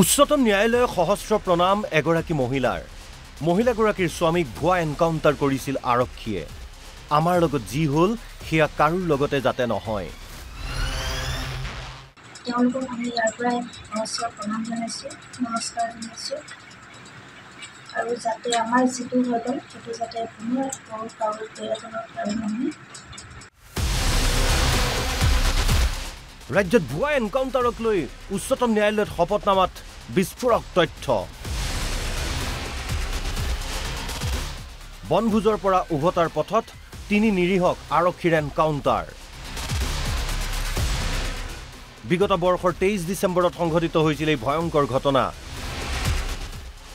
উচ্চতম ন্যায়ালয়ে সহস্ৰ প্ৰণাম এগৰাকী মহিলাগৰাকীৰ স্বামীক ভুৱা এনকাউণ্টাৰ কৰিছিল আৰক্ষীয়ে। আমাৰ লগত যি হ'ল সেয়া কাৰোৰ লগতে যাতে নহয়। তেওঁলোকক আমি ইয়াৰ পৰাই সহস্ৰ প্ৰণাম জনাইছোঁ, নমস্কাৰ জনাইছোঁ আৰু যাতে আমাৰ যিটো হৈ গ'ল সেইটো যাতে পুনৰ কাৰো বেলেগত আৰু নহয়। ৰাজ্যত ভুৱা এনকাউণ্টাৰক লৈ উচ্চতম ন্যায়ালয়ত শপতনামাত বিস্ফোৰক তথ্য। বনভোজৰ পৰা উভতাৰ পথত ৩ নিৰীহক আৰক্ষীৰ এনকাউণ্টাৰ। বিগত বৰ্ষৰ ২৩ ডিচেম্বৰত সংঘটিত হৈছিল এই ভয়ংকৰ ঘটনা।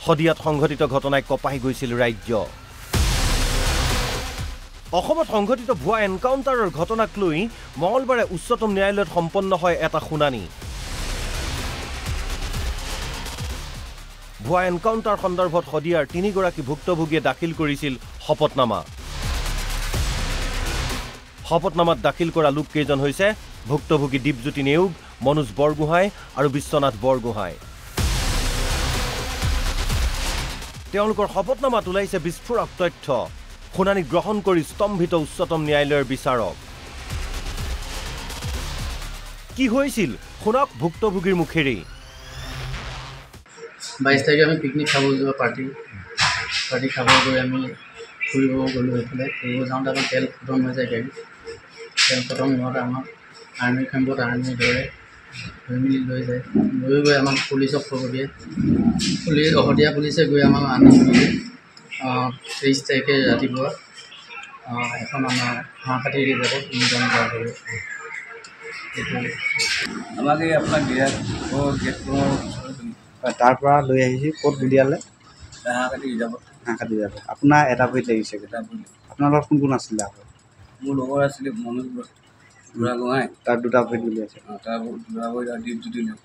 শদিয়াত সংঘটিত ঘটনাই কঁপাই গৈছিল ৰাজ্য। অসমত সংঘটিত ভুৱা এনকাউণ্টাৰৰ ঘটনাক লৈ মঙলবাৰে উচ্চতম ন্যায়ালয়ত সম্পন্ন হয় এটা শুনানি। ভুৱা এনকাউণ্টাৰ সন্দৰ্ভত শদিয়াৰ ৩ গৰাকী ভুক্তভোগীয়ে দাখিল কৰিছিল শপতনামা। শপতনামাত দাখিল কৰা লোককেইজন হৈছে ভুক্তভোগী দীপজ্যোতি নেওগ, মনোজ বৰগোহাঁই আৰু বিশ্বনাথ বৰগোহাঁই। তেওঁলোকৰ শপতনামাত ওলাইছে বিস্ফোৰক তথ্য। শুনানি গ্ৰহণ কৰি স্তম্ভিত উচ্চতম ন্যায়ালয়ৰ বিচাৰক। কি হৈছিল শুনক ভুক্তভোগীৰ মুখেৰেই। 22 তাৰিখে আমি পিকনিক খাব যোৱা পাৰ্টি খাব গৈ আমি ফুৰিব গ'লোঁ। এইফালে ফুৰিব যাওঁতে আমাৰ তেল খতম হৈ যায় গাড়ী। তেল খতম হোৱাতে আমাক আৰ্মি কেম্পত আৰ্মি ধৰি মেলি লৈ যায়। লৈ গৈ আমাক পুলিচক খবৰ দিয়ে। শদিয়া পুলিচে গৈ আমাক আনি মেলি 23 তাৰিখে ৰাতিপুৱা এখন আমাৰ হাঁহখাতি ৰিজাৰ্ভত নিৰ্ধাৰণ কৰা হ'ব। আমাক এই আপোনাক তাৰ পৰা লৈ আহিছোঁ ক'ত গুলিয়ালে? হাঁহখাতি ৰিজাৰ্ভত। হাঁহখাতি যাব। আপোনাৰ এটা ভৰিত লাগিছে। আপোনাৰ লগত কোন কোন আছিলে? মোৰ লগৰ আছিলে মনোজ বুঢ়াগোহাঁই, তাৰ দুটা ভৰিত গুলিয়াইছে। তাৰ বুঢ়াগোহাঁই আৰু দীপজ্যোতি নেওগ।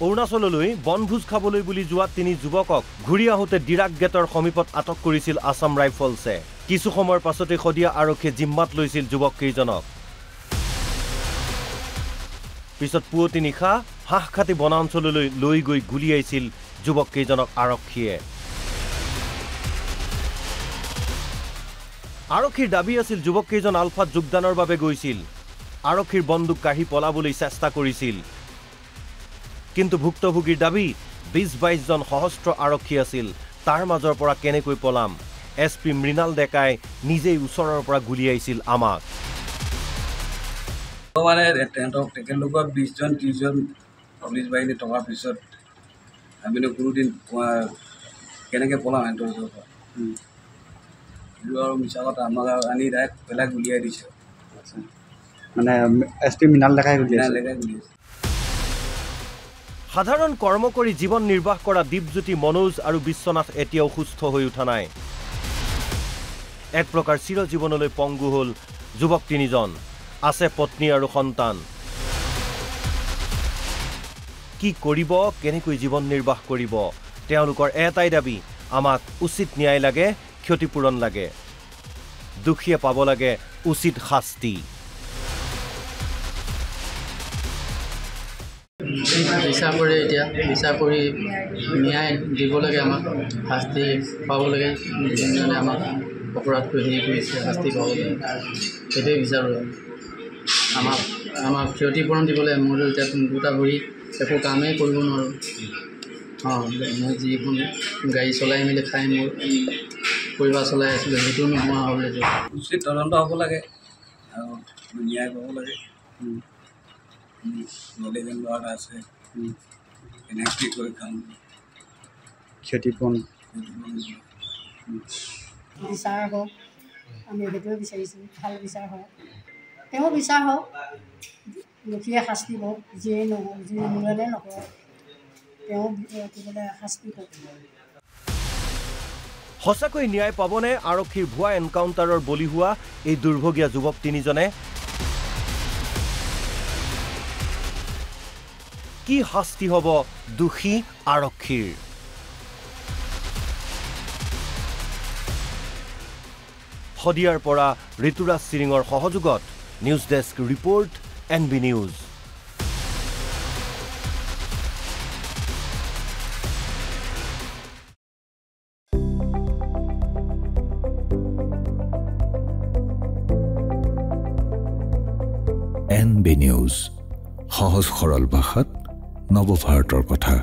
অৰুণাচললৈ বনভোজ খাবলৈ বুলি যোৱা ৩ যুৱকক ঘূৰি আহোঁতে ডিৰাক গেটৰ সমীপত আটক কৰিছিল আছাম ৰাইফলছে। কিছু সময়ৰ পাছতে শদিয়া আৰক্ষীয়ে জিম্মাত লৈছিল যুৱককেইজনক। পিছত পুৱতি নিশা হাঁহখাতি বনাঞ্চললৈ লৈ গৈ গুলিয়াইছিল যুৱককেইজনক আৰক্ষীয়ে। আৰক্ষীৰ দাবী আছিল যুৱককেইজন আলফাত যোগদানৰ বাবে গৈছিল। আৰক্ষীৰ বন্দুক কাঢ়ি পলাবলৈ চেষ্টা কৰিছিল। কিন্তু ভুক্তভোগীৰ দাবী ২০-২২ জন সশস্ত্ৰ আৰক্ষী আছিল। তাৰ মাজৰ পৰা কেনেকৈ পলাম? SP মৃণাল ডেকাই নিজেই ওচৰৰ পৰা গুলিয়াইছিল আমাক। মানে তেখেতলোকৰ 20 জন 30 জন পুলিচ বাহিনী থকাৰ পিছত আমিনো কোনোদিন কেনেকৈ পলাম সিহঁতৰ ওচৰৰ পৰা? আৰু মিছা কথা আমাক আনি ডাইৰেক্ট পেলাই গুলিয়াই দিছে। মানে SP মৃণাল ডেকাই গুলিয়াইছে। সাধাৰণ কৰ্ম কৰি জীৱন নিৰ্বাহ কৰা দীপজ্যোতি, মনোজ আৰু বিশ্বনাথ এতিয়াও সুস্থ হৈ উঠা নাই। এক প্ৰকাৰ চিৰজীৱনলৈ পংগু হ'ল যুৱক ৩ জন। আছে পত্নী আৰু সন্তান। কি কৰিব, কেনেকৈ জীৱন নিৰ্বাহ কৰিব? তেওঁলোকৰ এটাই দাবী, আমাক উচিত ন্যায় লাগে, ক্ষতিপূৰণ লাগে। দুখীয়ে পাব লাগে উচিত শাস্তি। বিচাৰ কৰি ন্যায় দিব লাগে, আমাক শাস্তি পাব লাগে। যোনজনে আমাক অপৰাধ কৰি হেৰি কৰিছে শাস্তি পাব লাগে, সেইটোৱে বিচাৰোঁ। আমাক ক্ষতিপূৰণ দিব লাগে। মোৰ এতিয়া দুটা ভৰি একো কামেই কৰিব নোৱাৰোঁ। মই যিখন গাড়ী চলাই মেলি খাই মোৰ পৰিবাৰ চলাই আছিলোঁ, সেইটো নোহোৱা হ'ল। উচিত তদন্ত হ'ব লাগে আৰু ন্যায় পাব লাগে। নলেজেন ল'ৰা এটা আছে, কেনেকৈ কি কৰি খাম, ক্ষতিপূৰণ বিচাৰ হওক, আমি সেইটোৱে বিচাৰিছোঁ। ভাল বিচাৰ হওক, তেওঁ বিচাৰ হওক, দুখীয়ে শাস্তি পাওক। যিয়ে নহওক, যি মূলনে নকৰক, তেওঁ শাস্তি পাওক। সঁচাকৈ ন্যায় পাবনে আৰক্ষীৰ ভুৱা এনকাউণ্টাৰৰ বলি হোৱা এই দুৰ্ভগীয়া যুৱক ৩ জনে? কি শাস্তি হ'ব দোষী আৰক্ষীৰ? শদিয়াৰ পৰা ঋতুৰাজ চিৰিঙৰ সহযোগত news desk report NB news. NB news, সহজ সৰল ভাষাত নৱভাৰতৰ কথা।